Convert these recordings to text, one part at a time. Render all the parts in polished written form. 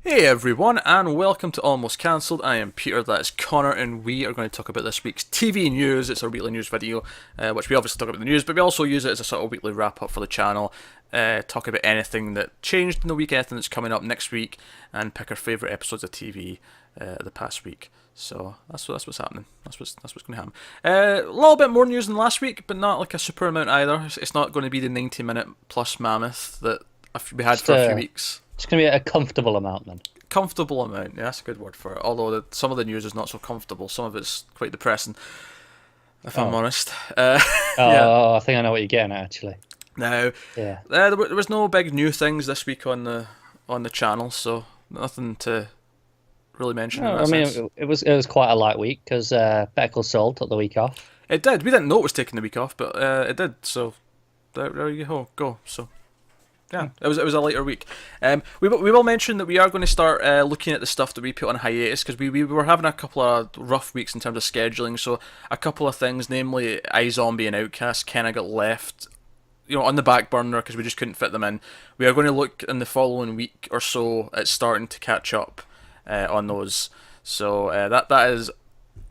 Hey everyone, and welcome to Almost Cancelled. I am Peter, that's Connor, and we are going to talk about this week's TV news. It's our weekly news video, which we obviously talk about the news, but we also use it as a sort of weekly wrap up for the channel. Talk about anything that changed in the week, anything that's coming up next week, and pick our favourite episodes of TV the past week. So that's what's happening. That's what's going to happen. A little bit more news than last week, but not like a super amount either. It's not going to be the 90-minute plus mammoth that we had for a few weeks. It's going to be a comfortable amount then. Comfortable amount, yeah, that's a good word for it. Although some of the news is not so comfortable. Some of it's quite depressing, if I'm honest. Yeah. I think I know what you're getting at, actually. Now, yeah, there was no big new things this week on the channel, so nothing to really mention. No, I mean, it was quite a light week because Better Call Saul took the week off. It did. We didn't know it was taking the week off, but it did. So there you go. So. Yeah, it was a lighter week. We will mention that we are going to start looking at the stuff that we put on hiatus because we were having a couple of rough weeks in terms of scheduling. So a couple of things, namely iZombie and Outcast, kind of got left, on the back burner because we just couldn't fit them in. We are going to look in the following week or so at starting to catch up on those. So that is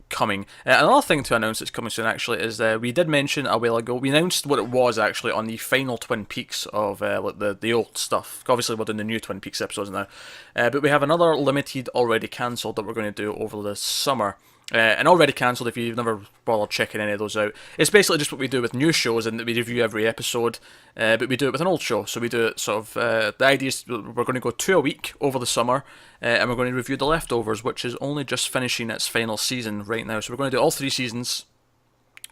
coming. Another thing to announce that's coming soon actually is we did mention a while ago, we announced what it was actually on the final Twin Peaks of the old stuff. Obviously we're doing the new Twin Peaks episodes now, but we have another limited already cancelled that we're going to do over the summer. And already cancelled, if you've never bothered checking any of those out, it's basically just what we do with new shows, and that we review every episode, but we do it with an old show. So we do it sort of, the idea is we're going to go 2 a week over the summer, and we're going to review The Leftovers, which is only just finishing its final season right now. So we're going to do all 3 seasons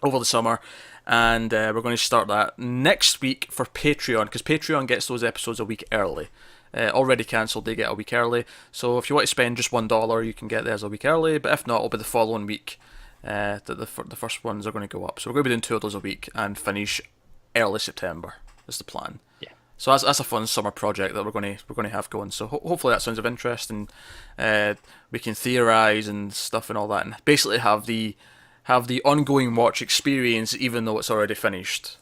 over the summer, and we're going to start that next week for Patreon, because Patreon gets those episodes a week early. Already cancelled, they get a week early. So if you want to spend just $1, you can get theirs a week early. But if not, it'll be the following week that the first ones are going to go up. So we're going to be doing 2 of those a week and finish early September. Is the plan. Yeah. So that's a fun summer project that we're going to have going. So hopefully that sounds of interest, and we can theorise and stuff and all that, and basically have the ongoing watch experience even though it's already finished.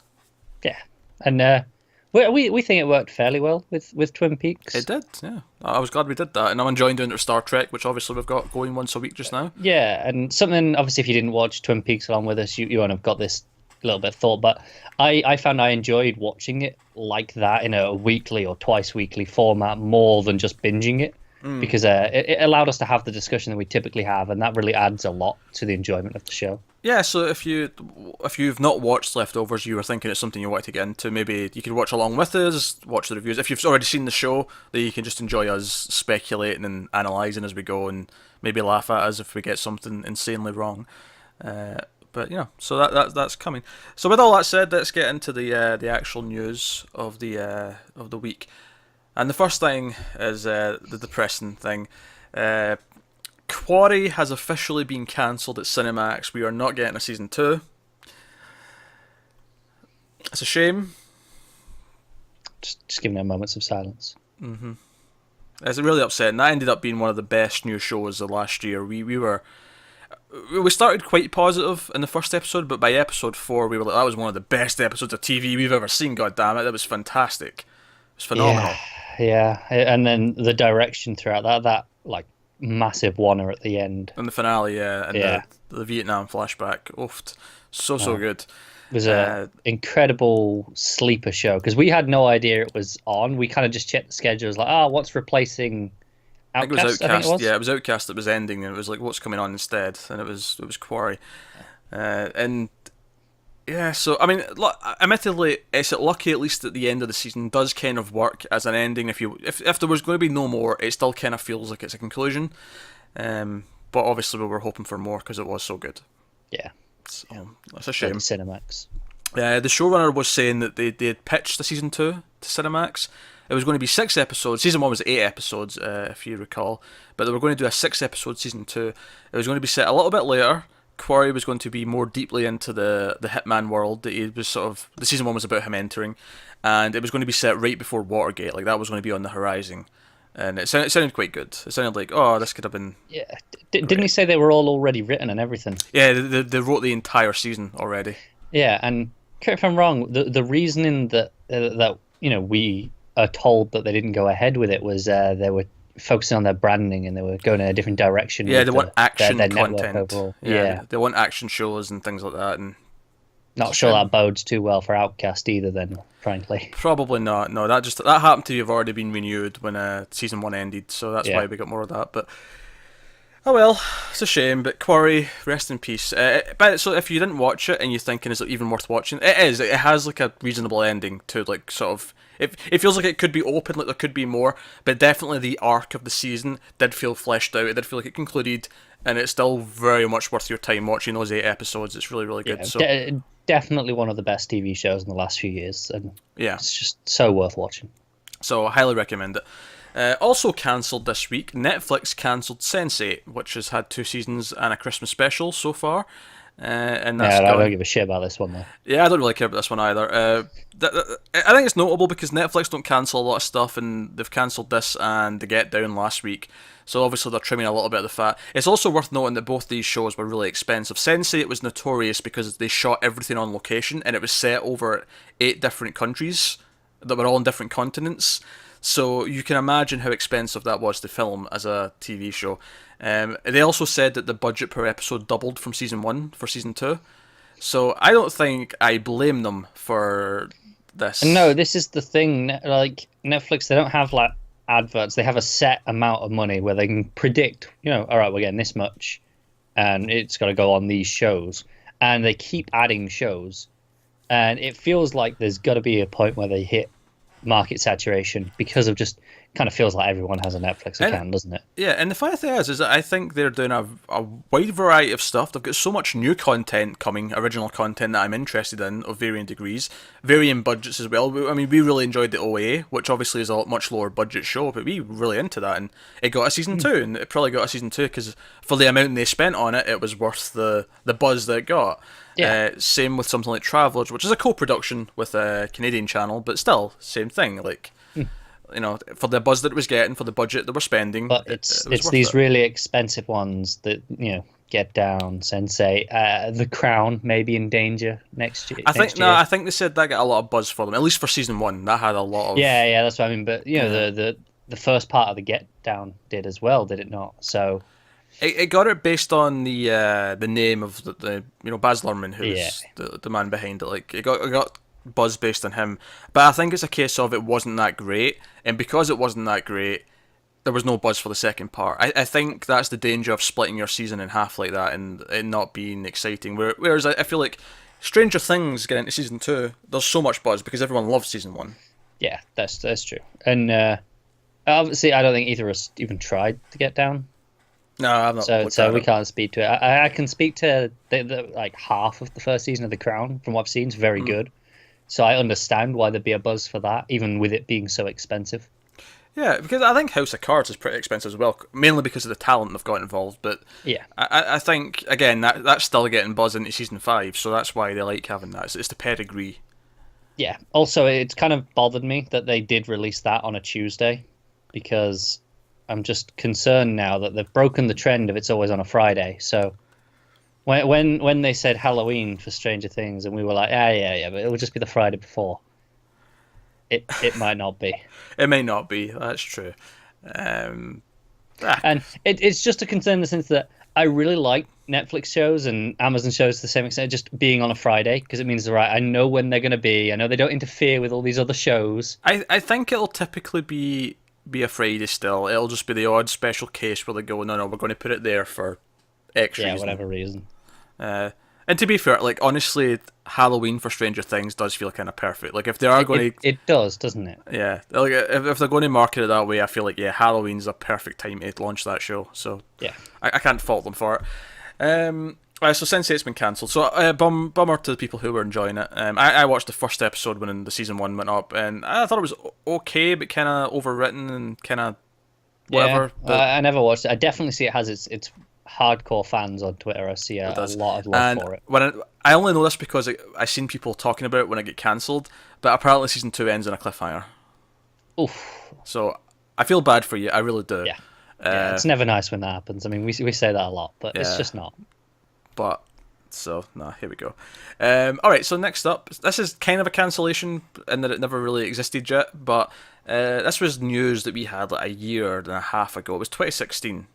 Yeah, and we think it worked fairly well with Twin Peaks. It did, yeah. I was glad we did that, and I'm enjoying doing it with Star Trek, which obviously we've got going once a week just now. Yeah, and something, obviously, if you didn't watch Twin Peaks along with us, you won't have got this little bit of thought, but I found I enjoyed watching it like that in a weekly or twice weekly format more than just binging it, because it allowed us to have the discussion that we typically have, and that really adds a lot to the enjoyment of the show. Yeah, so if you've not watched Leftovers, you were thinking it's something you wanted to get into, maybe you could watch along with us, watch the reviews. If you've already seen the show, then you can just enjoy us speculating and analysing as we go, and maybe laugh at us if we get something insanely wrong. But so that's coming. So with all that said, let's get into the actual news of the week. And the first thing is the depressing thing. Quarry has officially been cancelled at Cinemax. We are not getting a season 2. It's a shame. Just giving it moments of silence. Mm-hmm. It's really upsetting. That ended up being one of the best new shows of last year. We started quite positive in the first episode, but by episode 4 we were like, that was one of the best episodes of TV we've ever seen. God damn it, that was fantastic. It was phenomenal. Yeah, and then the direction throughout that like massive oneer at the end. And the finale, and the Vietnam flashback. Oofed. So good. It was an incredible sleeper show, because we had no idea it was on. We kind of just checked the schedule. It was like, what's replacing Outcast? I think it was Outcast. Yeah, it was Outcast that was ending, and it was like, what's coming on instead? And it was Quarry. And yeah, so I mean, admittedly, it's lucky at least at the end of the season does kind of work as an ending. If there was going to be no more, it still kind of feels like it's a conclusion. But obviously we were hoping for more because it was so good. Yeah, so that's a shame. Cinemax. The showrunner was saying that they had pitched the season 2 to Cinemax. It was going to be 6 episodes. Season 1 was 8 episodes, if you recall. But they were going to do a 6-episode season 2. It was going to be set a little bit later. Quarry was going to be more deeply into the Hitman world that he was sort of. The season 1 was about him entering, and it was going to be set right before Watergate. Like that was going to be on the horizon, and it sounded quite good. It sounded like, this could have been. Yeah, didn't he say they were all already written and everything? Yeah, they wrote the entire season already. Yeah, and correct if I'm wrong, the reasoning that we are told that they didn't go ahead with it was they were focusing on their branding and they were going in a different direction. Yeah, with they want action their network content. overall. Yeah, they want action shows and things like that. And Not sure that bodes too well for Outcast either. Then, frankly, probably not. No, that happened to have already been renewed when season 1 ended, so that's why we got more of that. But oh well, it's a shame. But Quarry, rest in peace. So if you didn't watch it and you're thinking, is it even worth watching? It is. It has like a reasonable ending to like sort of. It feels like it could be open, like there could be more, but definitely the arc of the season did feel fleshed out. It did feel like it concluded, and it's still very much worth your time watching those 8 episodes. It's really, really good. Yeah, so definitely one of the best TV shows in the last few years, and it's just so worth watching. So I highly recommend it. Also cancelled this week, Netflix cancelled Sense8, which has had 2 seasons and a Christmas special so far. And that's I don't give a shit about this one though. Yeah, I don't really care about this one either. I think it's notable because Netflix don't cancel a lot of stuff, and they've cancelled this and The Get Down last week. So obviously they're trimming a little bit of the fat. It's also worth noting that both these shows were really expensive. Sense8 was notorious because they shot everything on location, and it was set over 8 different countries that were all in different continents. So you can imagine how expensive that was to film as a TV show. They also said that the budget per episode doubled from season 1 for season 2. So I don't think I blame them for this. No, this is the thing. Like Netflix, they don't have like adverts. They have a set amount of money where they can predict, all right, we're getting this much, and it's got to go on these shows. And they keep adding shows, and it feels like there's got to be a point where they hit market saturation because of just kind of feels like everyone has a Netflix account, doesn't it? Yeah, and the funny thing is that I think they're doing a wide variety of stuff. They've got so much new content coming, original content that I'm interested in of varying degrees, varying budgets as well. I mean, we really enjoyed the OA, which obviously is a much lower budget show, but we were really into that, and it got a season 2, and it probably got a season 2 because for the amount they spent on it, it was worth the buzz that it got. Yeah. Same with something like Travellers, which is a co-production with a Canadian channel, but still, same thing. Like, for the buzz that it was getting, for the budget that we're spending. But it's these really expensive ones that, Get Down, Sense8, The Crown may be in danger next year. I think they said that got a lot of buzz for them, at least for season 1. That had a lot of... Yeah, that's what I mean. But, the first part of the Get Down did as well, did it not? So... It got it based on the name of the Baz Luhrmann, who's the man behind it. Like it got buzz based on him, but I think it's a case of it wasn't that great, and because it wasn't that great, there was no buzz for the second part. I think that's the danger of splitting your season in half like that and it not being exciting. Whereas I feel like Stranger Things getting into season 2, there's so much buzz because everyone loves season 1. Yeah, that's true. And obviously, I don't think either of us even tried to Get Down. No, I've not. So we can't speak to it. I can speak to the like half of the first season of The Crown from what I've seen. It's very good. So I understand why there'd be a buzz for that, even with it being so expensive. Yeah, because I think House of Cards is pretty expensive as well, mainly because of the talent they've got involved. But yeah, I think again that's still getting buzz into season 5, so that's why they like having that. It's the pedigree. Yeah. Also, it's kind of bothered me that they did release that on a Tuesday, because I'm just concerned now that they've broken the trend of it's always on a Friday. So when they said Halloween for Stranger Things, and we were like, yeah, but it will just be the Friday before. It might not be. It may not be. That's true. And it's just a concern in the sense that I really like Netflix shows and Amazon shows to the same extent, just being on a Friday, because it means, right, I know when they're going to be. I know they don't interfere with all these other shows. I think it'll typically be a Friday still. It'll just be the odd special case where they go, no, we're going to put it there for X reason. Yeah, whatever reason. And to be fair, like honestly, Halloween for Stranger Things does feel kind of perfect. Like if they are going to, it does, doesn't it? Yeah, like if they're going to market it that way, I feel like Halloween's a perfect time to launch that show. So yeah, I can't fault them for it. Right, so Sense8's been cancelled. So bummer to the people who were enjoying it. I watched the first episode when the season 1 went up, and I thought it was okay, but kind of overwritten and kind of whatever. Yeah, I never watched it. I definitely see it has its hardcore fans on Twitter. I see a lot of love for it. I only know this because I seen people talking about it when it get cancelled, but apparently season 2 ends on a cliffhanger. Oof. So I feel bad for you. I really do. Yeah. It's never nice when that happens. I mean, we say that a lot, but it's just not. But So, here we go. All right, so next up, this is kind of a cancellation in that it never really existed yet, but this was news that we had like a year and a half ago. It was 2016.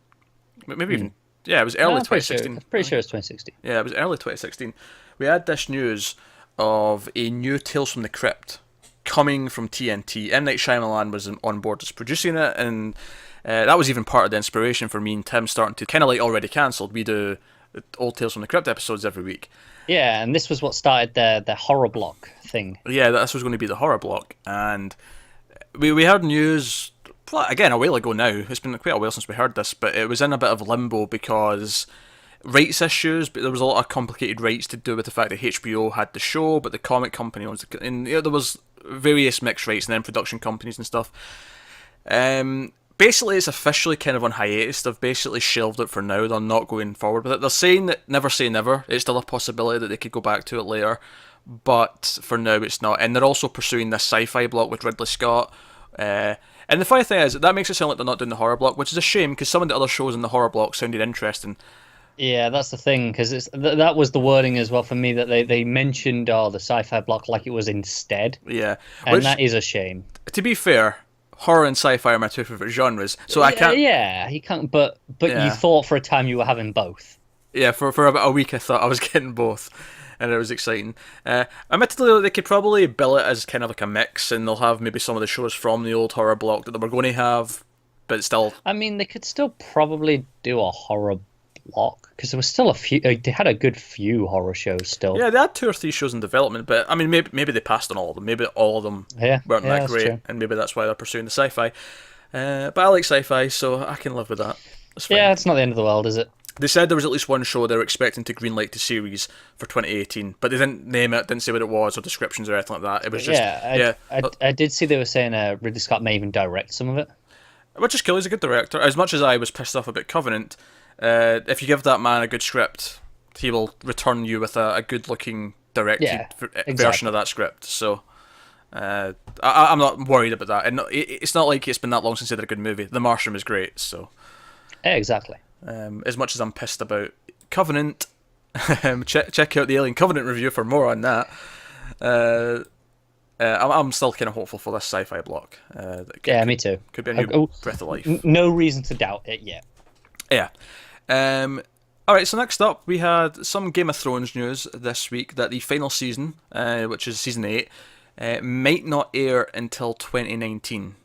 Maybe even, yeah, it was early No, I'm pretty sure. 2016. I'm pretty sure it's 2016. Yeah, it was early 2016. We had this news of a new Tales from the Crypt coming from TNT. M. Night Shyamalan was on board as producing it, and that was even part of the inspiration for me and Tim starting to kind of like already cancelled. We do old Tales from the Crypt episodes every week. Yeah, and this was what started the horror block thing. Yeah, this was going to be the horror block, and we heard news again a while ago now. It's been quite a while since we heard this, but it was in a bit of limbo because rights issues. But there was a lot of complicated rights to do with the fact that HBO had the show, but the comic company owns the, and there was various mixed rights and then production companies and stuff. Basically, it's officially kind of on hiatus. They've basically shelved it for now. They're not going forward with it. They're saying that never say never. It's still a possibility that they could go back to it later, but for now it's not. And they're also pursuing this sci-fi block with Ridley Scott. And the funny thing is, that makes it sound like they're not doing the horror block, which is a shame because some of the other shows in the horror block sounded interesting. Yeah, that's the thing, because that was the wording as well for me, that they mentioned the sci-fi block like it was instead. Yeah. And that is a shame. To be fair, horror and sci-fi are my two favourite genres, so I can't... Yeah, you can't, but Yeah. You thought for a time you were having both. Yeah, for about a week I thought I was getting both, and it was exciting. Admittedly, they could probably bill it as kind of like a mix, and they'll have maybe some of the shows from the old horror block that they were going to have, but still... I mean, they could still probably do a horror block, because there was still a few... they had a good few horror shows still. Yeah, they had 2 or 3 shows in development, but I mean, maybe they passed on all of them. Maybe all of them weren't that great, true. And maybe that's why they're pursuing the sci-fi. But I like sci-fi, so I can live with that. It's fine. Yeah, it's not the end of the world, is it? They said there was at least one show they were expecting to greenlight to series for 2018, but they didn't name it, didn't say what it was, or descriptions or anything like that. It was just... I did see they were saying Ridley Scott may even direct some of it. Which is cool, he's a good director. As much as I was pissed off about Covenant, if you give that man a good script, he will return you with a good-looking directed version of that script. So I'm not worried about that. And it's not like it's been that long since they did a good movie. The Martian was great, so... Yeah, exactly. As much as I'm pissed about Covenant, check out the Alien Covenant review for more on that. I'm still kind of hopeful for this sci-fi block. Me too. Could be a new breath of life. No reason to doubt it yet. Yeah. Alright, so next up, we had some Game of Thrones news this week that the final season, which is season 8, might not air until 2019.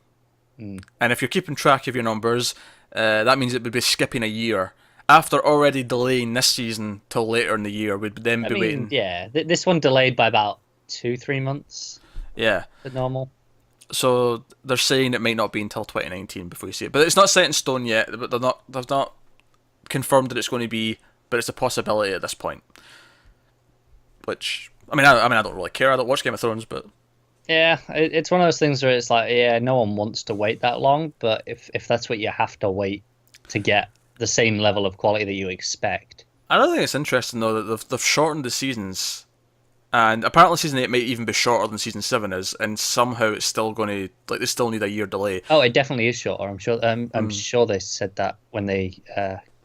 And if you're keeping track of your numbers, that means it would be skipping a year. After already delaying this season till later in the year, we'd then be waiting. Yeah, this one delayed by about 2-3 months. Yeah. The normal. So they're saying it might not be until 2019 before you see it. But it's not set in stone yet. But they've not confirmed that it's going to be, but it's a possibility at this point. Which, I don't really care. I don't watch Game of Thrones, but... Yeah, it's one of those things where it's like, yeah, no one wants to wait that long, but if that's what you have to wait to get the same level of quality that you expect. I don't think it's interesting, though, that they've shortened the seasons, and apparently season 8 might even be shorter than season 7 is, and somehow it's still going to, like, they still need a year delay. Oh, it definitely is shorter, I'm sure. I'm sure they said that when they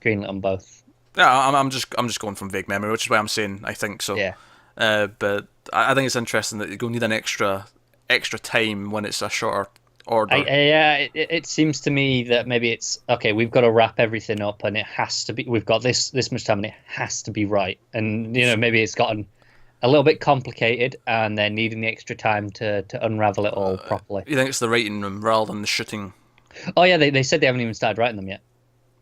greenlit on both. Yeah, I'm just going from vague memory, which is why I'm saying I think so. Yeah. But I think it's interesting that you're going to need an extra time when it's a shorter order. It seems to me that maybe it's okay. We've got to wrap everything up, and it has to be. We've got this much time, and it has to be right. And maybe it's gotten a little bit complicated, and they're needing the extra time to unravel it all properly. You think it's the writing room rather than the shooting? Oh yeah, they said they haven't even started writing them yet.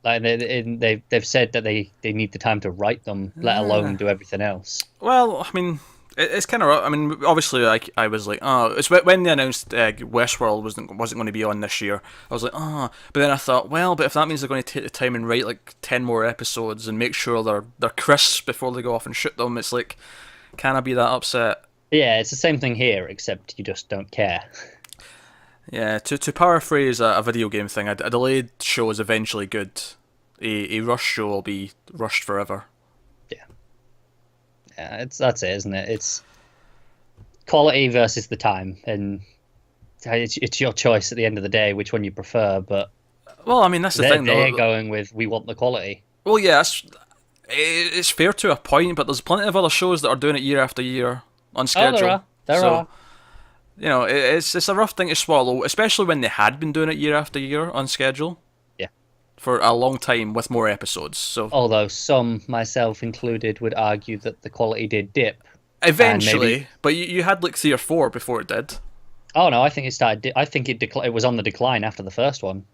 Like they've said that they need the time to write them, let alone do everything else. Well, I mean, it's kind of... I mean, obviously, I was like, oh... It's when they announced Westworld wasn't going to be on this year. I was like, oh... But then I thought, well, but if that means they're going to take the time and write, like, 10 more episodes and make sure they're crisp before they go off and shoot them, it's like, can I be that upset? Yeah, it's the same thing here, except you just don't care. Yeah, to paraphrase a video game thing, a delayed show is eventually good. A rushed show will be rushed forever. Yeah, that's it, isn't it? It's quality versus the time, and it's your choice at the end of the day which one you prefer. But well, I mean, that's the thing. They're going with we want the quality. Well, yes, It's fair to a point, but there's plenty of other shows that are doing it year after year on Oh, schedule. there are. You know, it's a rough thing to swallow, especially when they had been doing it year after year on schedule. Yeah. For a long time with more episodes. So Although some, myself included, would argue that the quality did dip. eventually, but you had like 3 or 4 before it did. Oh no, I think it started. I think it was on the decline after the first one.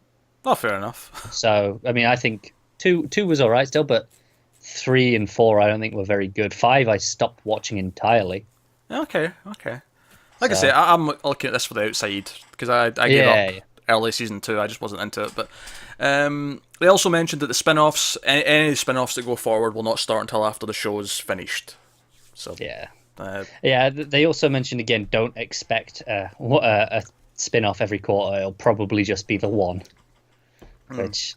Oh, fair enough. So I mean, I think two was all right still, but 3 and 4 I don't think were very good. 5 I stopped watching entirely. Okay. Like I say, I'm looking at this for the outside because I gave up early season 2. I just wasn't into it. But they also mentioned that the spin-offs, any spin-offs that go forward, will not start until after the show's finished. So yeah. They also mentioned again, don't expect a spin-off every quarter. It'll probably just be the one. Which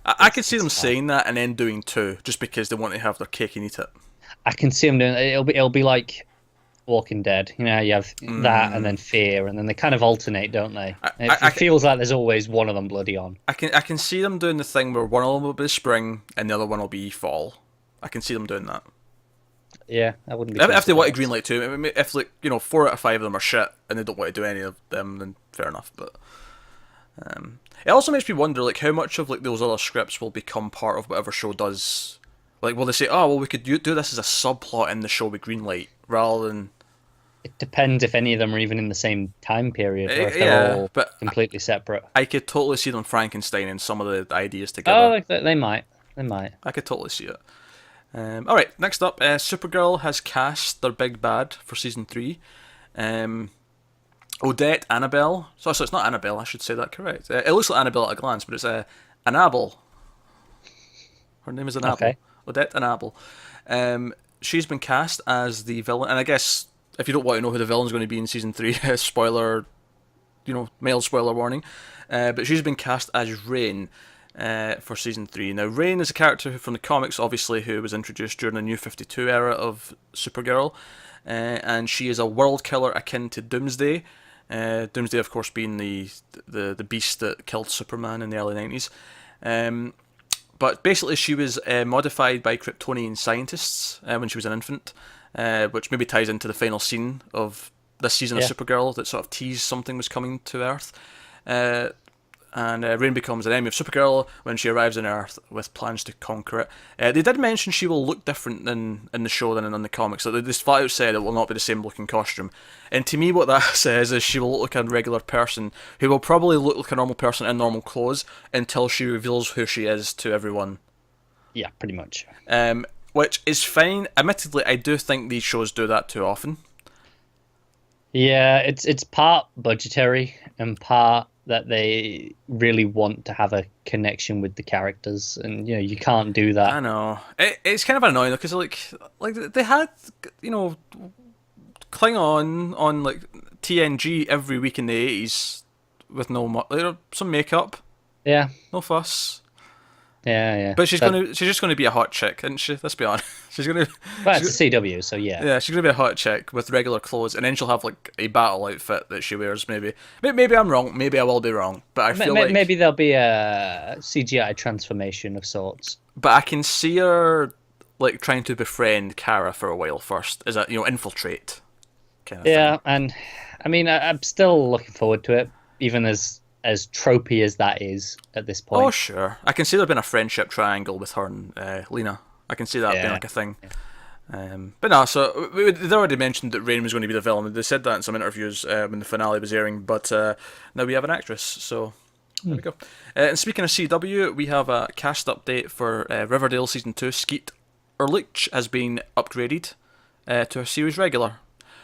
I could see them saying that and then doing 2 just because they want to have their cake and eat it. I can see them doing. It'll be like Walking Dead. You know, you have that and then Fear, and then they kind of alternate, don't they? It feels like there's always one of them bloody on. I can see them doing the thing where one of them will be spring and the other one will be fall. I can see them doing that. Yeah, that wouldn't be. If they want to greenlight 2, if 4 out of 5 of them are shit and they don't want to do any of them, then fair enough. But it also makes me wonder, like, how much of like those other scripts will become part of whatever show does. Like, will they say, oh well, we could do this as a subplot in the show with greenlight rather than. It depends if any of them are even in the same time period, or if they're all completely separate. I could totally see them Frankenstein and some of the ideas together. Oh, they might. I could totally see it. All right, next up, Supergirl has cast their big bad for season 3. Odette Annabelle. So it's not Annabelle. I should say that correct. It looks like Annabelle at a glance, but it's Annabelle. Her name is Annabelle. Okay. Odette Annabelle. She's been cast as the villain, and I guess if you don't want to know who the villain's going to be in season 3, spoiler, mild spoiler warning. But she's been cast as Rain for season 3. Now, Rain is a character from the comics, obviously, who was introduced during the New 52 era of Supergirl, and she is a world killer akin to Doomsday. Doomsday, of course, being the beast that killed Superman in the early 90s. But basically, she was modified by Kryptonian scientists when she was an infant, which maybe ties into the final scene of this season of Supergirl that sort of teased something was coming to Earth. And Rain becomes an enemy of Supergirl when she arrives on Earth with plans to conquer it. They did mention she will look different in the show than in the comics. So they just flat out said it will not be the same looking costume. And to me, what that says is she will look like a regular person who will probably look like a normal person in normal clothes until she reveals who she is to everyone. Yeah, pretty much. Which is fine. Admittedly, I do think these shows do that too often. Yeah, it's part budgetary and part that they really want to have a connection with the characters, and you can't do that. I know it's kind of annoying because like they had Klingon on like TNG every week in the 80s with some makeup, no fuss. Yeah. But she's just gonna be a hot chick, isn't she? Let's be honest. She's gonna. Well, it's a CW, so yeah. Yeah, she's gonna be a hot chick with regular clothes, and then she'll have like a battle outfit that she wears. Maybe I'm wrong. Maybe I will be wrong. But I feel like maybe there'll be a CGI transformation of sorts. But I can see her like trying to befriend Kara for a while first. Is that infiltrate? Kind of thing. And I mean, I'm still looking forward to it, even as tropey as that is at this point. Oh, sure. I can see there being a friendship triangle with her and Lena. I can see that being like a thing. But no, so they'd already mentioned that Rain was going to be the villain. They said that in some interviews when the finale was airing, but now we have an actress, so there we go. And speaking of CW, we have a cast update for Riverdale Season 2. Skeet Ulrich has been upgraded to a series regular.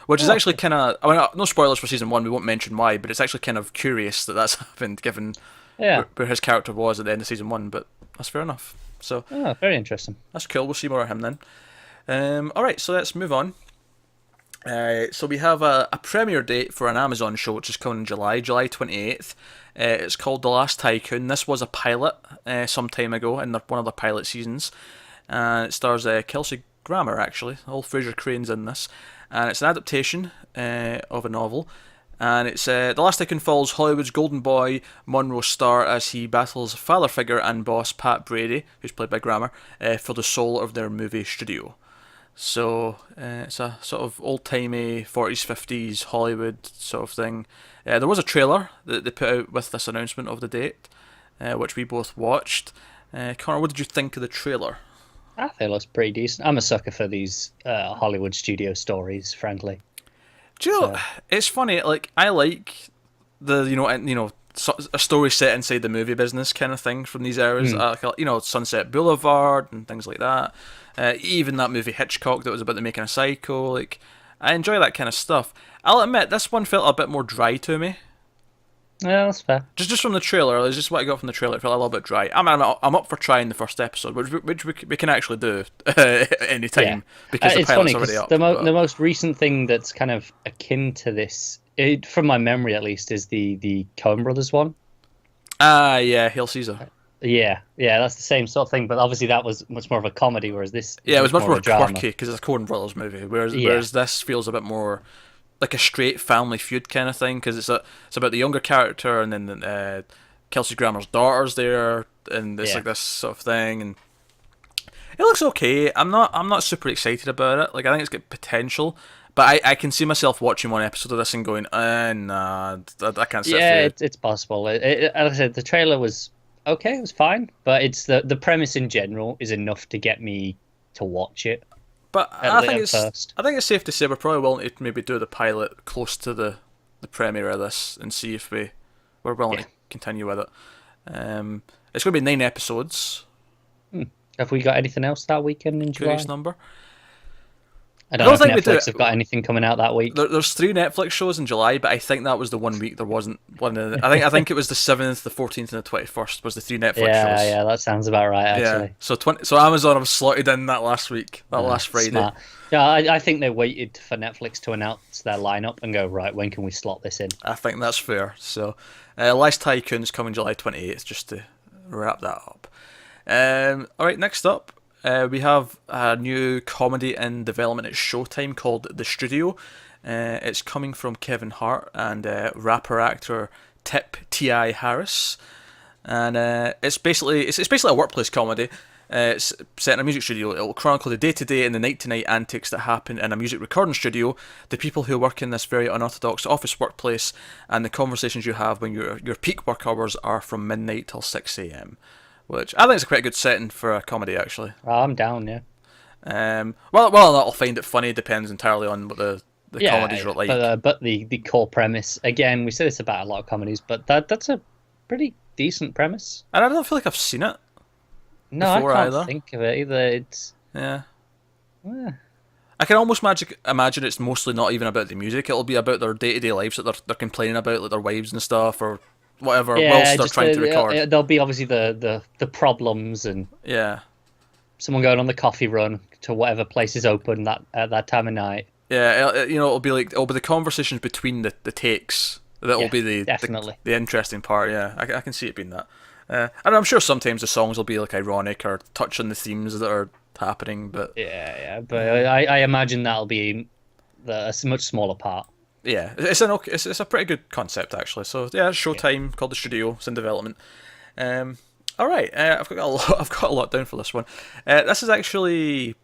Which is actually kind of... I mean, no spoilers for Season 1, we won't mention why, but it's actually kind of curious that that's happened, given where his character was at the end of Season 1, but that's fair enough. So very interesting. That's cool, we'll see more of him then. Alright, so let's move on. So we have a premiere date for an Amazon show, which is coming in July 28th. It's called The Last Tycoon. This was a pilot some time ago in one of the pilot seasons. It stars Kelsey Grammer, actually. Old Fraser Crane's in this. And it's an adaptation of a novel. And it's The Last Icon follows Hollywood's golden boy, Monroe Star, as he battles father figure and boss Pat Brady, who's played by Grammer, for the soul of their movie studio. So it's a sort of old-timey 40s, 50s Hollywood sort of thing. There was a trailer that they put out with this announcement of the date, which we both watched. Connor, what did you think of the trailer? I think it looks pretty decent. I'm a sucker for these Hollywood studio stories, frankly. Do you know, it's funny, like, I like the, a story set inside the movie business kind of thing from these eras. Sunset Boulevard and things like that. Even that movie Hitchcock that was about the making a Psycho. Like, I enjoy that kind of stuff. I'll admit, this one felt a bit more dry to me. Yeah, that's fair. Just from the trailer, it's just what I got from the trailer. It felt a little bit dry. I'm up for trying the first episode, which we can actually do any time because the pilot's already up. The most recent thing that's kind of akin to this, from my memory at least, is the Coen Brothers one. Yeah, Hail Caesar. Yeah, that's the same sort of thing, but obviously that was much more of a comedy, whereas this... Yeah, it was much more quirky because it's a Coen Brothers movie, whereas this feels a bit more like a straight family feud kind of thing, because it's about the younger character, and then Kelsey Grammer's daughter's there, and it's like this sort of thing, and it looks okay. I'm not super excited about it. Like, I think it's got potential, but I can see myself watching one episode of this and going, nah, I can't sit through it. It's possible. As I said, the trailer was okay, it was fine, but it's the premise in general is enough to get me to watch it. But I think it's safe to say we're probably willing to maybe do the pilot close to the premiere of this and see if we're willing to continue with it. It's going to be 9 episodes. Have we got anything else that weekend in July? Curious number. I don't know if Netflix have got anything coming out that week. There's 3 Netflix shows in July, but I think that was the one week there wasn't one. I think it was the 7th, the 14th, and the 21st was the 3 Netflix shows. Yeah, that sounds about right, actually. Yeah. So Amazon have slotted in that last week, last Friday. Smart. Yeah, I think they waited for Netflix to announce their lineup and go, right, when can we slot this in? I think that's fair. So, Last Tycoon's coming July 28th, just to wrap that up. All right, next up. We have a new comedy in development at Showtime called The Studio. It's coming from Kevin Hart and rapper-actor Tip T.I. Harris. And it's basically a workplace comedy. It's set in a music studio. It will chronicle the day-to-day and the night-to-night antics that happen in a music recording studio, the people who work in this very unorthodox office workplace, and the conversations you have when your peak work hours are from midnight till 6 a.m. Which I think is a quite good setting for a comedy, actually. Oh, I'm down, yeah. Well, I'll find it funny. Depends entirely on what the comedies are like. But the core premise, again, we say this about a lot of comedies, but that's a pretty decent premise. And I don't feel like I've seen it. No, I can't think of it either. It's I can almost imagine it's mostly not even about the music. It'll be about their day-to-day lives that they're complaining about, like their wives and stuff, or whatever, whilst they're trying to record. There'll be obviously the problems and someone going on the coffee run to whatever place is open at that time of night. Yeah, it'll be the conversations between the takes that'll be the interesting part. Yeah, I can see it being that. And I'm sure sometimes the songs will be like ironic or touch on the themes that are happening, but but I imagine that'll be a much smaller part. Yeah, it's a pretty good concept, actually. So yeah, it's Showtime, called The Studio. It's in development. All right, I've got a lot down for this one. This is actually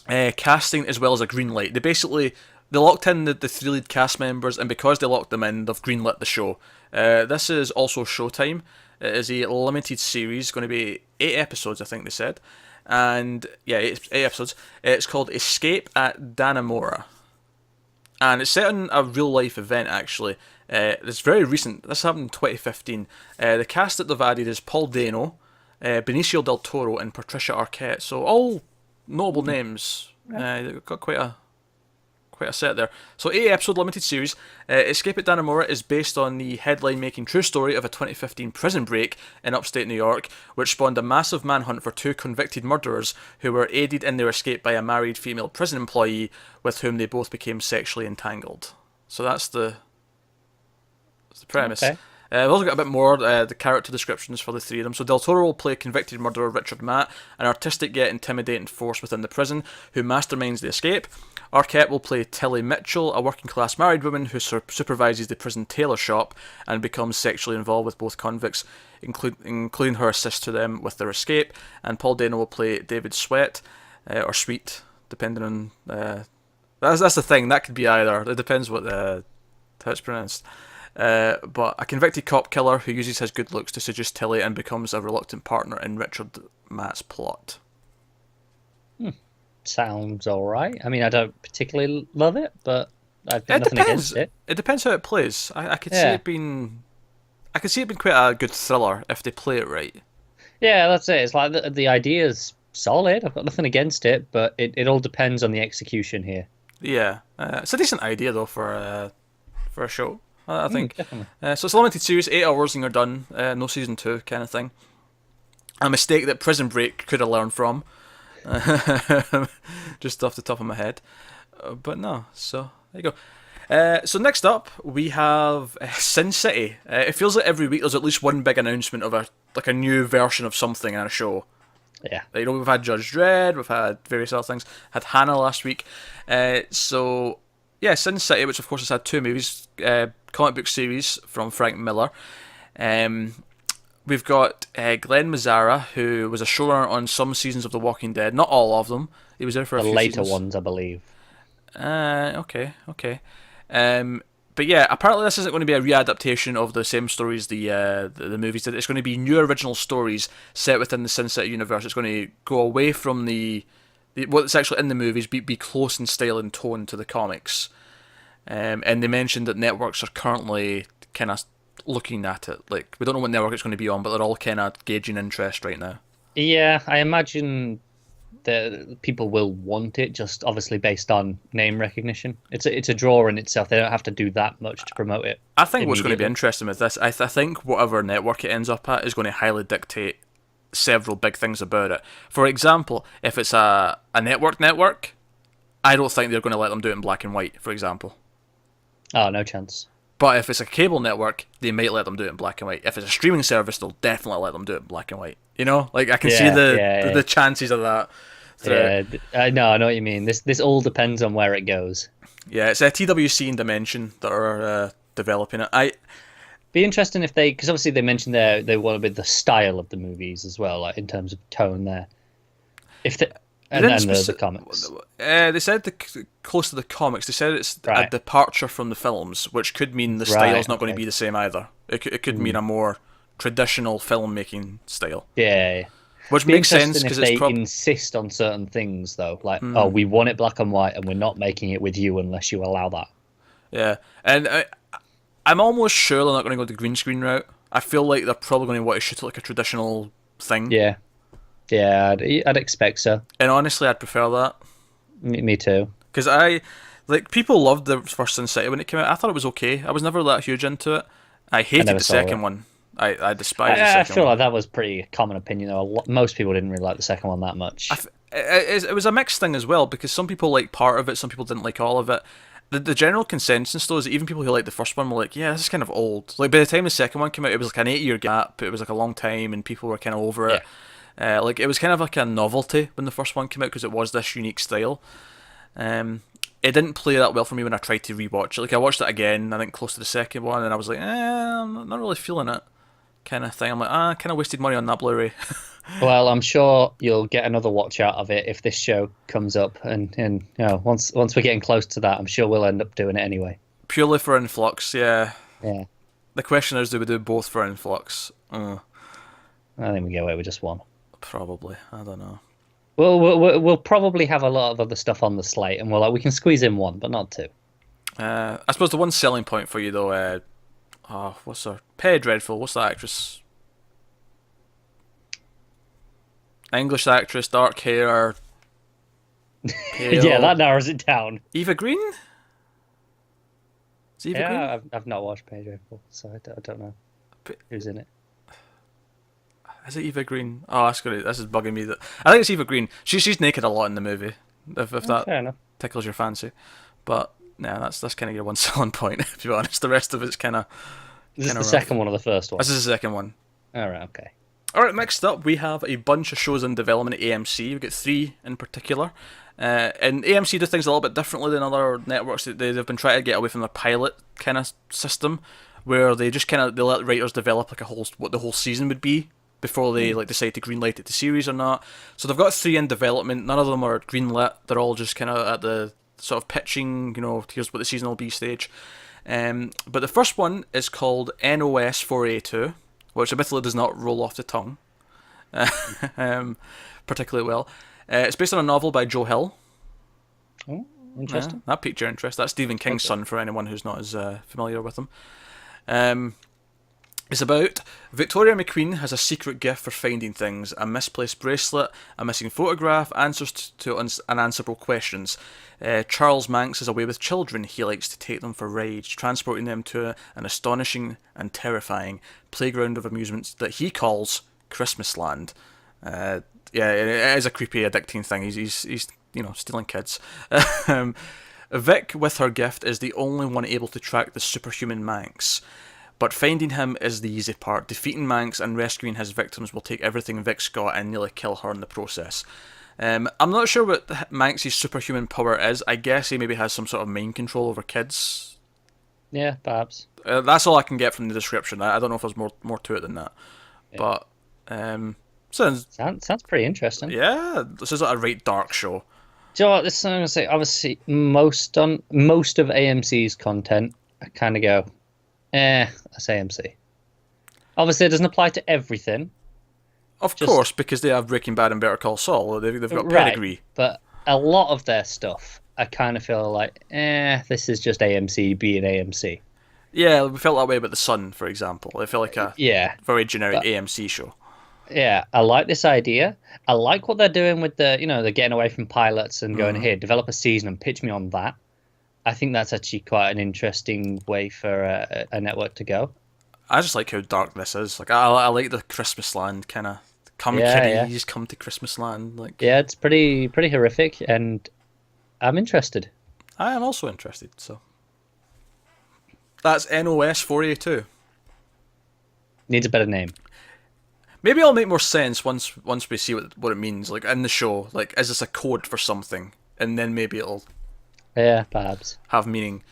casting as well as a green light. They locked in the 3 lead cast members, and because they locked them in, they've greenlit the show. This is also Showtime. It is a limited series, going to be 8 episodes, I think they said, and 8 episodes. It's called Escape at Dannemora. And it's set on a real-life event, actually. It's very recent. This happened in 2015. The cast that they've added is Paul Dano, Benicio del Toro, and Patricia Arquette. So all notable names. They've got quite a set there. So 8-episode limited series. Escape at Dannemora is based on the headline-making true story of a 2015 prison break in upstate New York, which spawned a massive manhunt for 2 convicted murderers who were aided in their escape by a married female prison employee with whom they both became sexually entangled. So that's the premise. Okay. We've also got a bit more, the character descriptions for the 3 of them. So Del Toro will play convicted murderer Richard Matt, an artistic yet intimidating force within the prison, who masterminds the escape. Arquette will play Tilly Mitchell, a working-class married woman who supervises the prison tailor shop and becomes sexually involved with both convicts, including her assist to them with their escape. And Paul Dano will play David Sweat, or Sweet, depending on... that's the thing, that could be either. It depends what how it's pronounced. But a convicted cop killer who uses his good looks to seduce Tilly and becomes a reluctant partner in Richard Matt's plot. Sounds alright. I mean, I don't particularly love it, but I've got nothing against it. It depends how it plays. I could see it being... I could see it being quite a good thriller if they play it right. Yeah, that's it. It's like the idea's solid. I've got nothing against it, but it all depends on the execution here. Yeah. It's a decent idea, though, for a show, I think. Definitely. So it's a limited series, 8 hours and you're done. No season 2 kind of thing. A mistake that Prison Break could have learned from. Just off the top of my head. But no, so there you go. So next up, we have Sin City. It feels like every week there's at least one big announcement of a new version of something in a show. Yeah. You know, we've had Judge Dredd, we've had various other things. Had Hannah last week. So yeah, Sin City, which of course has had 2 movies, comic book series from Frank Miller. We've got Glenn Mazzara, who was a showrunner on some seasons of The Walking Dead. Not all of them. He was there for a few later seasons. ones, I believe. Okay. But yeah, apparently this isn't going to be a readaptation of the same stories the movies did. It's going to be new original stories set within the Sin City universe. It's going to go away from the what's actually in the movies, be close in style and tone to the comics. And they mentioned that networks are currently kind of looking at it. Like, we don't know what network it's going to be on, but they're all kind of gauging interest right now. Yeah, I imagine that people will want it, just obviously based on name recognition. It's a draw in itself. They don't have to do that much to promote it. I think what's going to be interesting with this, I think whatever network it ends up at is going to highly dictate several big things about it. For example, if it's a network, I don't think they're going to let them do it in black and white, for example. Oh, no chance. But if it's a cable network, they might let them do it in black and white. If it's a streaming service, they'll definitely let them do it in black and white. You know, like I can see the chances of that. Yeah, I know what you mean. This all depends on where it goes. Yeah, it's a TWC and Dimension that are developing it. Be interesting if because obviously they mentioned they want to be the style of the movies as well, like in terms of tone there. If the the comics. They said close to the comics. They said it's a departure from the films, which could mean the style's not going to be the same either. It could mean a more traditional filmmaking style. Yeah. Which makes sense because they insist on certain things, though. Like, oh, we want it black and white, and we're not making it with you unless you allow that. Yeah, and I'm almost sure they're not going to go the green screen route. I feel like they're probably going to want to shoot it like a traditional thing. Yeah, I'd expect so. And honestly, I'd prefer that. Me too. Because people loved the first Sin City when it came out. I thought it was okay. I was never that huge into it. I hated the second one. I despise the second one. I feel like that was pretty common opinion, though. Most people didn't really like the second one that much. It was a mixed thing as well, because some people liked part of it, some people didn't like all of it. The general consensus, though, is that even people who liked the first one were like, yeah, this is kind of old. Like, by the time the second one came out, it was like an 8-year gap. It was like a long time, and people were kind of over it. Like, it was kind of like a novelty when the first one came out, because it was this unique style. It didn't play that well for me when I tried to rewatch it. Like, I watched it again, I think close to the second one, and I was like, I'm not really feeling it. Kind of thing. I'm like, I kind of wasted money on that Blu-ray. Well, I'm sure you'll get another watch out of it if this show comes up, and you know, once we're getting close to that, I'm sure we'll end up doing it anyway. Purely for Influx, yeah. Yeah. The question is, do we do both for Influx? I think we get away with just one. Probably. I don't know. We'll probably have a lot of other stuff on the slate, and we can squeeze in one, but not two. I suppose the one selling point for you, though, what's her? Penny Dreadful. What's that actress? English actress, dark hair. Pale. Yeah, that narrows it down. Eva Green? Is Eva Green? I've not watched Penny Dreadful, so I don't know who's in it. Is it Eva Green? Oh, that's good. This is bugging me. I think it's Eva Green. She's naked a lot in the movie. If that fair enough. Tickles your fancy, but yeah, that's kind of your one selling point. To be honest, the rest of it's kind of. Is this the second one or the first one? This is the second one. All right. Okay. Alright, next up we have a bunch of shows in development at AMC. We've got 3 in particular. And AMC do things a little bit differently than other networks. They've been trying to get away from the pilot kind of system, where they just kind of they let writers develop like what the whole season would be before they like decide to greenlight it to series or not. So they've got 3 in development. None of them are greenlit. They're all just kind of at the sort of pitching, here's what the season will be stage. But the first one is called NOS 4A2, which admittedly does not roll off the tongue particularly well. It's based on a novel by Joe Hill. Oh, interesting. Yeah, that piqued your interest. That's Stephen King's son, for anyone who's not as familiar with him. It's about Victoria McQueen has a secret gift for finding things: a misplaced bracelet, a missing photograph, answers to unanswerable questions. Charles Manx is away with children. He likes to take them for rides, transporting them to an astonishing and terrifying playground of amusements that he calls Christmasland. Yeah, it is a creepy, addicting thing. He's stealing kids. Vic, with her gift, is the only one able to track the superhuman Manx. But finding him is the easy part. Defeating Manx and rescuing his victims will take everything Vic's got and nearly kill her in the process. I'm not sure what Manx's superhuman power is. I guess he maybe has some sort of mind control over kids. Yeah, perhaps. That's all I can get from the description. I don't know if there's more to it than that. Yeah. But sounds pretty interesting. Yeah, this is like a right dark show. Do you know what? This is what I'm gonna say. Obviously, most of AMC's content, I kind of go, that's AMC. Obviously, it doesn't apply to everything. Of course, because they have Breaking Bad and Better Call Saul. They've got pedigree. Right, but a lot of their stuff, I kind of feel like, this is just AMC being AMC. Yeah, we felt that way about The Sun, for example. It felt like a very generic AMC show. Yeah, I like this idea. I like what they're doing with they're getting away from pilots and going, here, develop a season and pitch me on that. I think that's actually quite an interesting way for a network to go. I just like how dark this is. Like I like the Christmasland kind of kiddies, come to Christmasland. Like it's pretty horrific, and I'm interested. I am also interested. So that's NOS 4A2. Needs a better name. Maybe it'll make more sense once we see what it means. Like in the show, like is this a code for something, and then maybe it'll perhaps have meaning.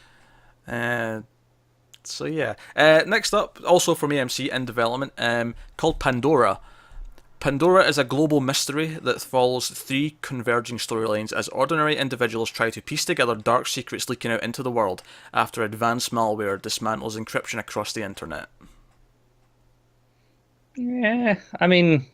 So yeah. Next up, also from AMC in development, called Pandora. Pandora is a global mystery that follows 3 converging storylines as ordinary individuals try to piece together dark secrets leaking out into the world after advanced malware dismantles encryption across the internet. Yeah, I mean,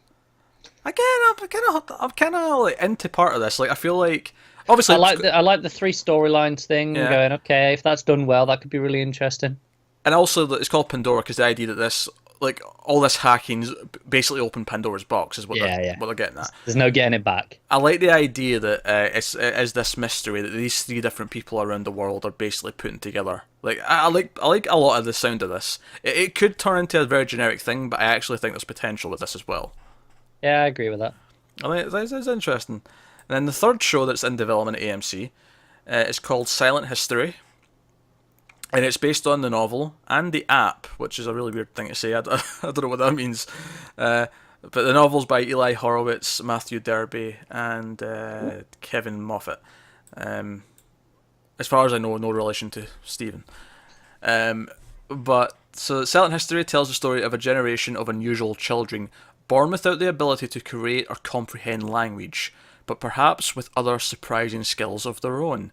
again, I'm kind of like into part of this. Like, I feel like obviously I like the 3 storylines thing. Yeah. Going, okay, if that's done well, that could be really interesting. And also, it's called Pandora because the idea that this, like, all this hacking's basically opened Pandora's box is what they're getting at. There's no getting it back. I like the idea that it is this mystery that these 3 different people around the world are basically putting together. Like, I like a lot of the sound of this. It could turn into a very generic thing, but I actually think there's potential with this as well. Yeah, I agree with that. I think it's interesting. And then the third show that's in development at AMC is called Silent History. And it's based on the novel and the app, which is a really weird thing to say. I don't know what that means. But the novel's by Eli Horowitz, Matthew Derby, and Kevin Moffat. As far as I know, no relation to Stephen. But so Silent History tells the story of a generation of unusual children born without the ability to create or comprehend language, but perhaps with other surprising skills of their own.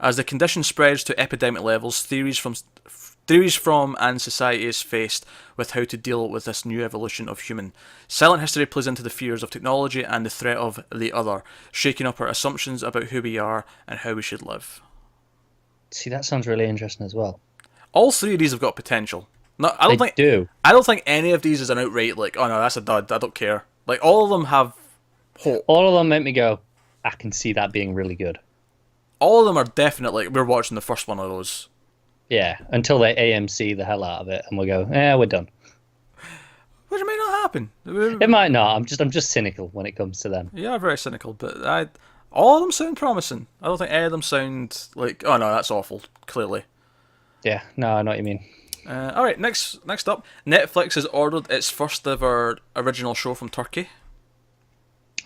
As the condition spreads to epidemic levels, theories from and society is faced with how to deal with this new evolution of human. Silent History plays into the fears of technology and the threat of the other, shaking up our assumptions about who we are and how we should live. See, that sounds really interesting as well. All 3 of these have got potential. I don't think any of these is an outright like, oh no, that's a dud, I don't care. Like, all of them have hope. All of them make me go, I can see that being really good. All of them are definitely, we're watching the first one of those. Yeah, until they AMC the hell out of it and we'll go, we're done. Which may not happen. It might not. I'm just cynical when it comes to them. Yeah, very cynical, but all of them sound promising. I don't think any of them sound like, oh no, that's awful, clearly. Yeah, no, I know what you mean. Alright, next up, Netflix has ordered its first ever original show from Turkey.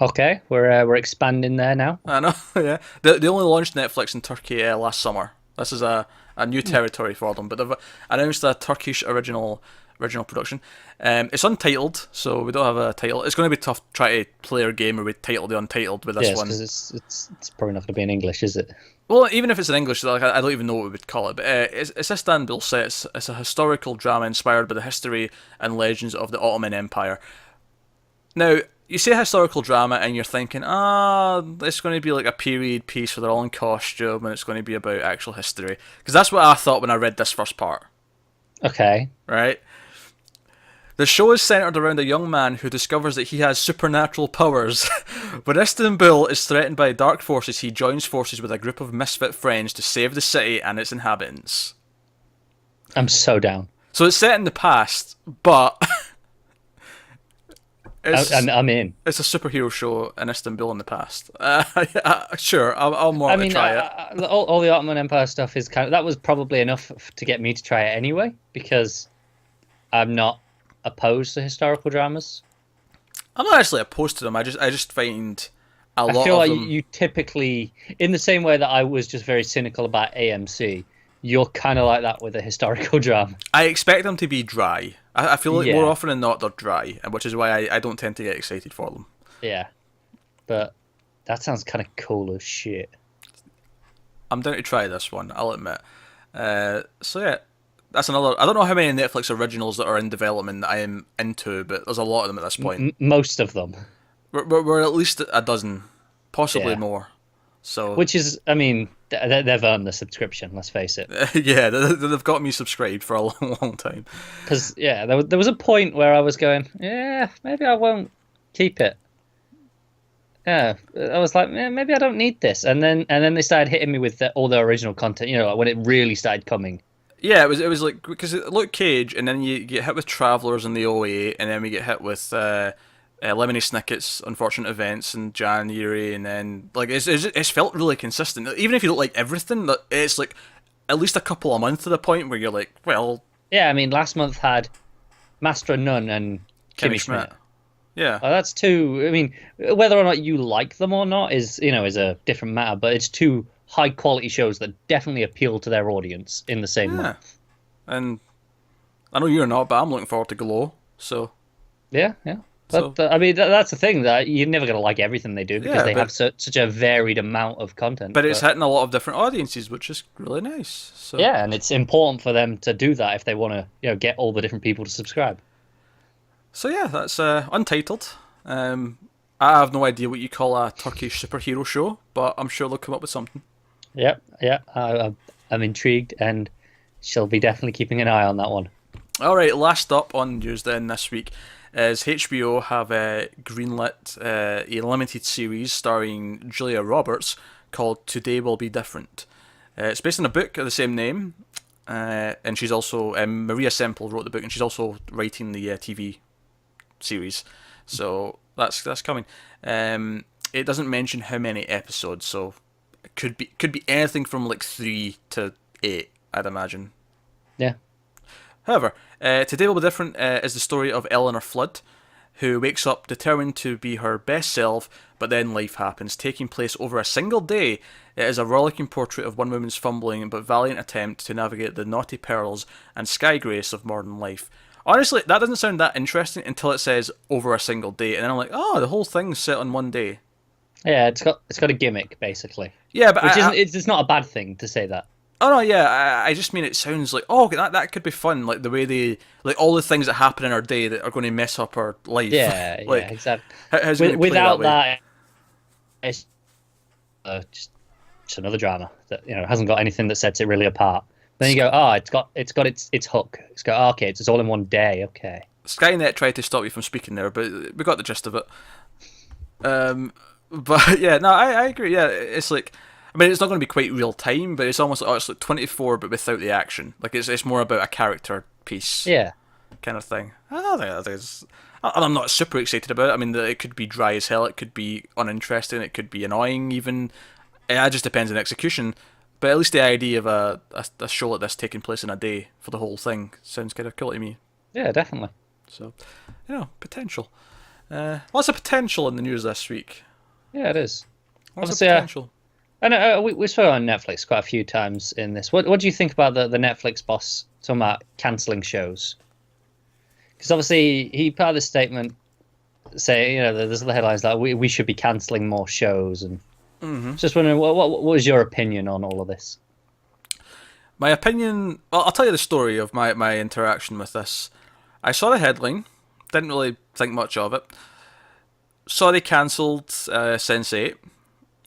Okay, we're expanding there now. I know, yeah. They only launched Netflix in Turkey last summer. This is a new territory for them, but they've announced a Turkish original production. It's untitled, so we don't have a title. It's going to be tough to try to play our game where we title the untitled with this Yes, one. because it's probably not going to be in English, is it? Well, even if it's in English, like I don't even know what we would call it. But it's Istanbul set. It's a historical drama inspired by the history and legends of the Ottoman Empire. Now, you say historical drama, and you're thinking, it's going to be like a period piece where they're all in costume, and it's going to be about actual history. Because that's what I thought when I read this first part. Okay. Right? The show is centered around a young man who discovers that he has supernatural powers. When Istanbul is threatened by dark forces, he joins forces with a group of misfit friends to save the city and its inhabitants. I'm so down. So it's set in the past, but I'm in. It's a superhero show in Istanbul in the past. Sure, I'll more try it. All the Ottoman Empire stuff is that was probably enough to get me to try it anyway, because I'm not opposed to historical dramas. I'm not actually opposed to them. I just find a lot of them. I feel like you typically, in the same way that I was just very cynical about AMC, you're kind of like that with a historical drama. I expect them to be dry. I feel like more often than not they're dry, which is why I don't tend to get excited for them. Yeah, but that sounds kind of cool as shit. I'm down to try this one, I'll admit. So yeah, that's another. I don't know how many Netflix originals that are in development that I am into, but there's a lot of them at this point. Most of them. We're at least a dozen, possibly more. So, which is, I mean, they've earned the subscription. Let's face it. Yeah, they've got me subscribed for a long, long time. Because there was a point where I was going, maybe I won't keep it. Yeah, I was like, maybe I don't need this, and then they started hitting me with all the original content. Like when it really started coming. Yeah, it was like because Luke Cage, and then you get hit with Travelers in the '08, and then we get hit with Lemony Snicket's Unfortunate Events in January, and then like it's felt really consistent. Even if you don't like everything, it's like at least a couple a month to the point where you're like, well, yeah. I mean, last month had Master of None and Kimmy Schmidt. Yeah, that's two. I mean, whether or not you like them or not is a different matter. But it's two high quality shows that definitely appeal to their audience in the same month. And I know you're not, but I'm looking forward to Glow. So yeah. But I mean, that's the thing, that you're never going to like everything they do because they have such a varied amount of content. But it's hitting a lot of different audiences, which is really nice. So. Yeah, and it's important for them to do that if they want to, get all the different people to subscribe. So yeah, that's Untitled. I have no idea what you call a Turkish superhero show, but I'm sure they'll come up with something. Yep. I'm intrigued, and shall be definitely keeping an eye on that one. All right, last up on news then this week is HBO have greenlit a limited series starring Julia Roberts called Today Will Be Different. It's based on a book of the same name, and she's also Maria Semple wrote the book, and she's also writing the TV series. So that's coming. It doesn't mention how many episodes, so it could be anything from like 3 to 8, I'd imagine. Yeah. However, Today Will Be Different is the story of Eleanor Flood, who wakes up determined to be her best self, but then life happens, taking place over a single day. It is a rollicking portrait of one woman's fumbling but valiant attempt to navigate the naughty perils and sky grace of modern life. Honestly, that doesn't sound that interesting until it says over a single day, and then I'm like, oh, the whole thing's set on one day. Yeah, it's got a gimmick basically. Yeah, but it's not a bad thing to say that. Oh no, yeah, I just mean it sounds like, oh, that could be fun, like the way they, like all the things that happen in our day that are going to mess up our life. Yeah, like, yeah, exactly. How's it without that, it's just another drama that hasn't got anything that sets it really apart. Then you go, it's got its hook. It's got okay, it's all in one day. Okay. Skynet tried to stop you from speaking there, but we got the gist of it. But yeah, no, I agree. Yeah, it's like, I mean, it's not going to be quite real time, but it's almost it's like 24, but without the action. Like it's more about a character piece. Yeah. Kind of thing. I think it's, and I'm not super excited about it. I mean, it could be dry as hell. It could be uninteresting. It could be annoying. Even it just depends on execution. But at least the idea of a show like this taking place in a day for the whole thing sounds kind of cool to me. Yeah, definitely. So, potential. Lots of potential in the news this week. Yeah, it is. Lots of Obviously, potential. I know we spoke on Netflix quite a few times in this. What do you think about the Netflix boss talking about cancelling shows? Because obviously he put out this statement saying, there's the headlines like we should be cancelling more shows, and just wondering what was your opinion on all of this? My opinion. Well, I'll tell you the story of my interaction with this. I saw the headline, didn't really think much of it. Saw they cancelled Sense8.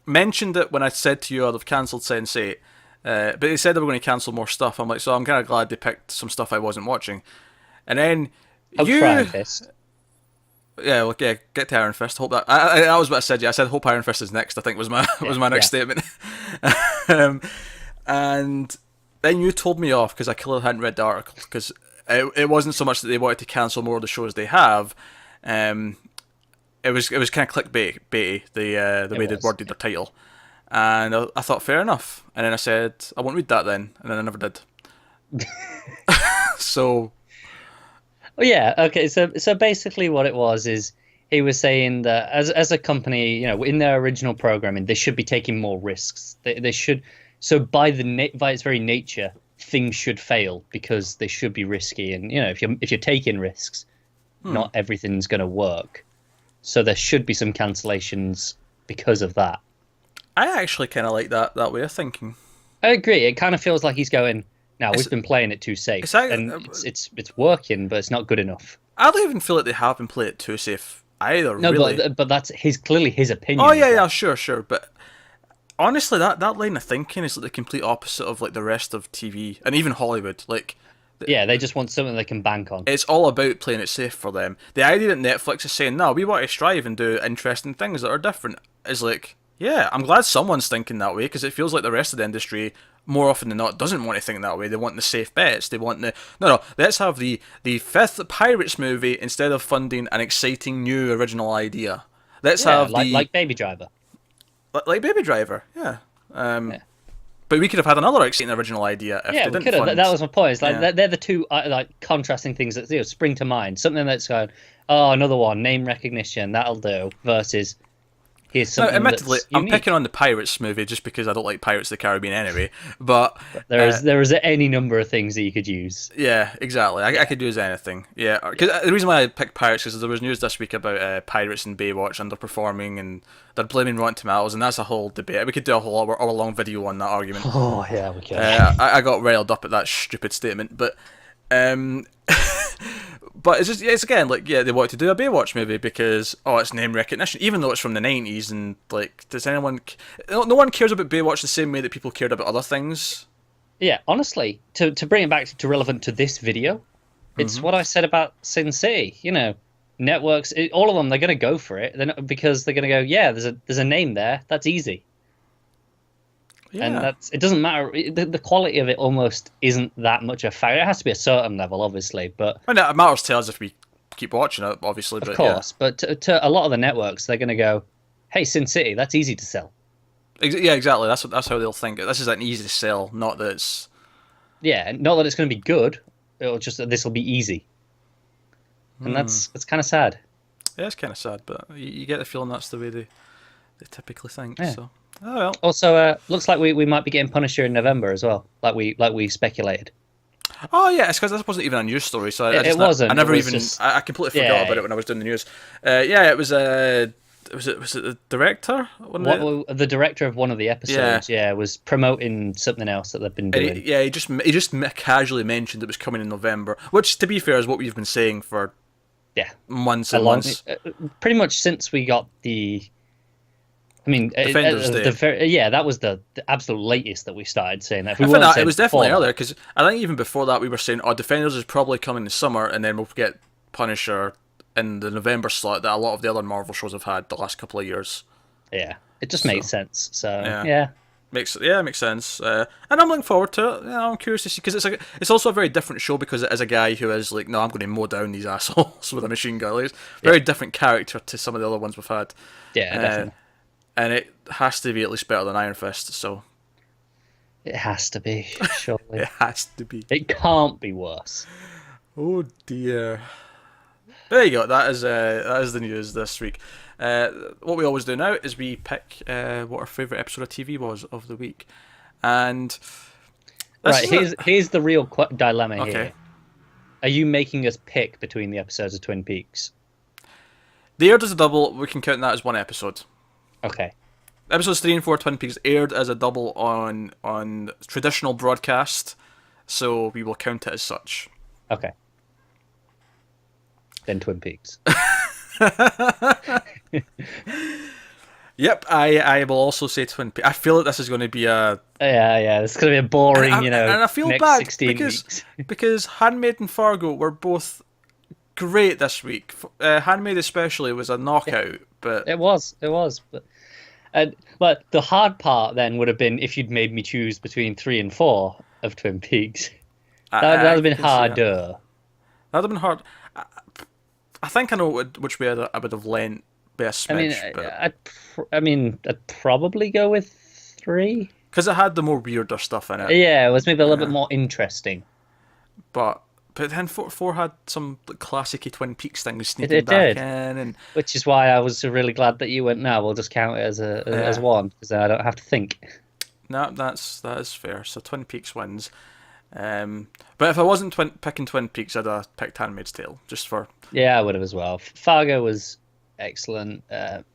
Mentioned it when I said to you, "Oh, they've cancelled Sense8," but they said they were going to cancel more stuff. I'm like, so I'm kind of glad they picked some stuff I wasn't watching. And then Hope you, for Iron Fist. yeah, well, yeah, get to Iron Fist. Hope that was what I said. Yeah, I said hope Iron Fist is next. I think was my next statement. And then you told me off because I clearly hadn't read the article because it wasn't so much that they wanted to cancel more of the shows they have. It was kind of clickbaity the way they worded their title, and I thought fair enough. And then I said I won't read that then, and then I never did. So. Oh yeah, okay. So basically, what it was is he was saying that as a company, in their original programming, they should be taking more risks. They should. So by its very nature, things should fail because they should be risky. And if you're taking risks, not everything's going to work. So there should be some cancellations because of that. I actually kind of like that way of thinking. I agree. It kind of feels like he's going. Now we've been playing it too safe, and it's working, but it's not good enough. I don't even feel like they have been playing it too safe either. No, really. but that's clearly his opinion. Oh yeah, sure. But honestly, that line of thinking is like the complete opposite of like the rest of TV and even Hollywood. Like, yeah, they just want something they can bank on. It's all about playing it safe for them. The idea that Netflix is saying, no, we want to strive and do interesting things that are different is like, yeah, I'm glad someone's thinking that way because it feels like the rest of the industry, more often than not, doesn't want to think that way. They want the safe bets. They want no, let's have the fifth Pirates movie instead of funding an exciting new original idea. Let's have like Baby Driver. Like Baby Driver, yeah. But we could have had another exciting original idea if they didn't could have. fund. That was my point. It's like they're the two like contrasting things that spring to mind. Something that's going, oh, another one, name recognition, that'll do. Versus here's something. Now, admittedly, I'm picking on the Pirates movie just because I don't like Pirates of the Caribbean anyway. But there is any number of things that you could use. Yeah, exactly. I could use anything. Yeah, because the reason why I picked Pirates is there was news this week about Pirates and Baywatch underperforming and they're blaming Rotten Tomatoes, and that's a whole debate. We could do a whole hour-long video on that argument. Oh yeah, we can. I got riled up at that stupid statement, but but it's again like they wanted to do a Baywatch movie because it's name recognition, even though it's from the 90s and like does anyone? No one cares about Baywatch the same way that people cared about other things. Yeah, honestly, to bring it back to relevant to this video, it's what I said about Sin City. Networks, all of them, they're going to go for it. Because they're going to go, yeah, there's a name there. That's easy. Yeah. And it doesn't matter. The quality of it almost isn't that much a factor. It has to be a certain level, obviously, but it matters to us if we keep watching it, obviously. Of course, but to a lot of the networks, they're going to go, hey, Sin City, that's easy to sell. Yeah, exactly. That's how they'll think. This is an easy to sell, not that it's. Yeah, not that it's going to be good. It'll just that this will be easy. And that's kind of sad. Yeah, it's kind of sad, but you get the feeling that's the way they typically think. Yeah. So, oh well. Also, looks like we might be getting Punisher in November as well, like we speculated. Oh yeah, it's because this wasn't even a news story, so it wasn't. I never even. I completely forgot about it when I was doing the news. It was Was it the director? The director of one of the episodes, was promoting something else that they've been doing. He just casually mentioned it was coming in November, which, to be fair, is what we've been saying for months and months. Pretty much since we got the. I mean, Defenders Day. That was the absolute latest that we started saying that. It was definitely earlier, because I think even before that we were saying, Defenders is probably coming this summer, and then we'll get Punisher in the November slot that a lot of the other Marvel shows have had the last couple of years. Yeah, it just makes sense. So makes sense. And I'm looking forward to it. I'm curious to see, because it's also a very different show, because it is a guy who is like, no, I'm going to mow down these assholes with a machine gun. Like, very different character to some of the other ones we've had. Yeah, definitely. And it has to be at least better than Iron Fist. So it has to be. Surely it has to be. It can't be worse. Oh dear. There you go. That is the news this week. What we always do now is we pick what our favourite episode of TV was of the week, and here's the real dilemma Okay. here. Are you making us pick between the episodes of Twin Peaks? they aired as a double. We can count that as one episode. Okay. Episodes 3 and 4 of Twin Peaks aired as a double on traditional broadcast, so we will count it as such. Okay. Then Twin Peaks. Yep, I will also say Twin Peaks. I feel like this is going to be a... Yeah, it's going to be a boring, and I feel next bad 16 weeks. because Handmaid and Fargo were both great this week. Handmaid especially was a knockout, but... It was. But the hard part then would have been if you'd made me choose between 3 and 4 of Twin Peaks. That would have been harder. That would have been hard. I think I know which way I would have leant by a smidge. I'd probably go with 3. Because it had the more weirder stuff in it. Yeah, it was maybe a little bit more interesting. But then 4 had some classic Twin Peaks things sneaking back in. And... Which is why I was really glad that you went, no, we'll just count it as one, because I don't have to think. No, that is fair. So Twin Peaks wins. But if I wasn't picking Twin Peaks, I'd have picked Handmaid's Tale, just for... Yeah, I would have as well. Fargo was excellent.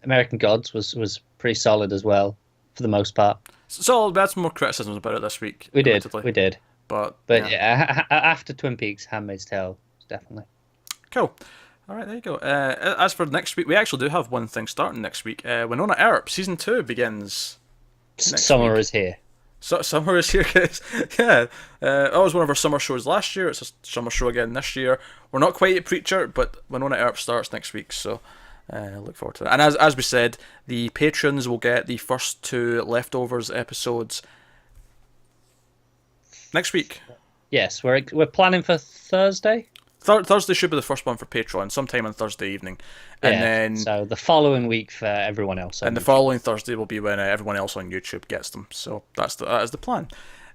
American Gods was pretty solid as well, for the most part. So we had some more criticisms about it this week. We did. But yeah, after Twin Peaks, Handmaid's Tale, definitely. Cool. All right, there you go. As for next week, we actually do have one thing starting next week. Winona Earp, Season 2 begins Summer is here. So, summer is here, guys. Yeah. That was one of our summer shows last year. It's a summer show again this year. We're not quite at Preacher, but Winona Earp starts next week, so look forward to that. And as we said, the patrons will get the first 2 Leftovers episodes next week. Yes, we're planning for Thursday. Thursday should be the first one for Patreon, sometime on Thursday evening. And then so the following week for everyone else. And the following Thursday will be when everyone else on YouTube gets them. So that is the plan.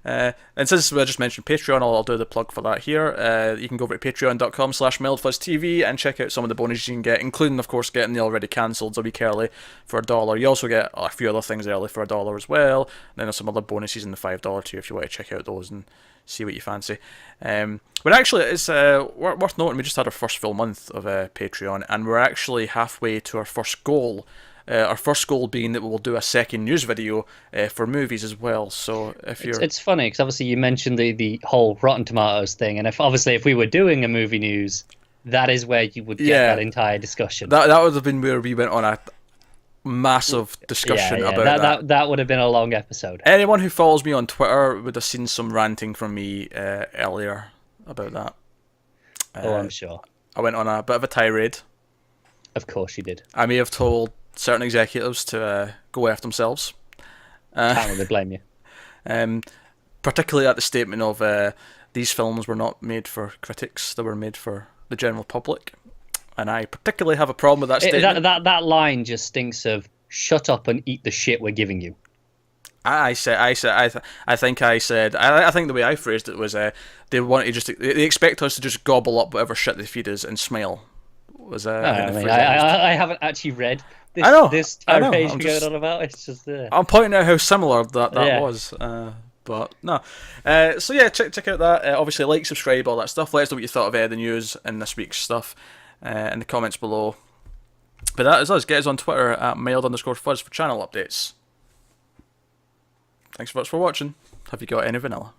And since I just mentioned Patreon, I'll do the plug for that here. You can go over to patreon.com/MildFuzzTV and check out some of the bonuses you can get, including, of course, getting the already cancelled a week early for $1. You also get a few other things early for $1 as well. And then there's some other bonuses in the $5 tier if you want to check out those and see what you fancy. But actually, it's worth noting we just had our first full month of Patreon, and we're actually halfway to our first goal. Our first goal being that we will do a second news video for movies as well. So if you're... It's funny, because obviously you mentioned the whole Rotten Tomatoes thing, and if we were doing a movie news, that is where you would get that entire discussion. That would have been where we went on a massive discussion about that. That would have been a long episode. Anyone who follows me on Twitter would have seen some ranting from me earlier about that. I'm sure. I went on a bit of a tirade. Of course you did. I may have told certain executives to go after themselves. Can't really blame you. Particularly at the statement of these films were not made for critics, they were made for the general public. And I particularly have a problem with that statement. That line just stinks of shut up and eat the shit we're giving you. I think the way I phrased it was they want to they expect us to just gobble up whatever shit they feed us and smile. I haven't actually read this. This tirade you're going on about. It's just I'm pointing out how similar that was. But no. So yeah, check out that. Obviously, like, subscribe, all that stuff. Let us know what you thought of the news and this week's stuff in the comments below. But that is us. Get us on Twitter at mild_fuzz for channel updates. Thanks so much for watching. Have you got any vanilla?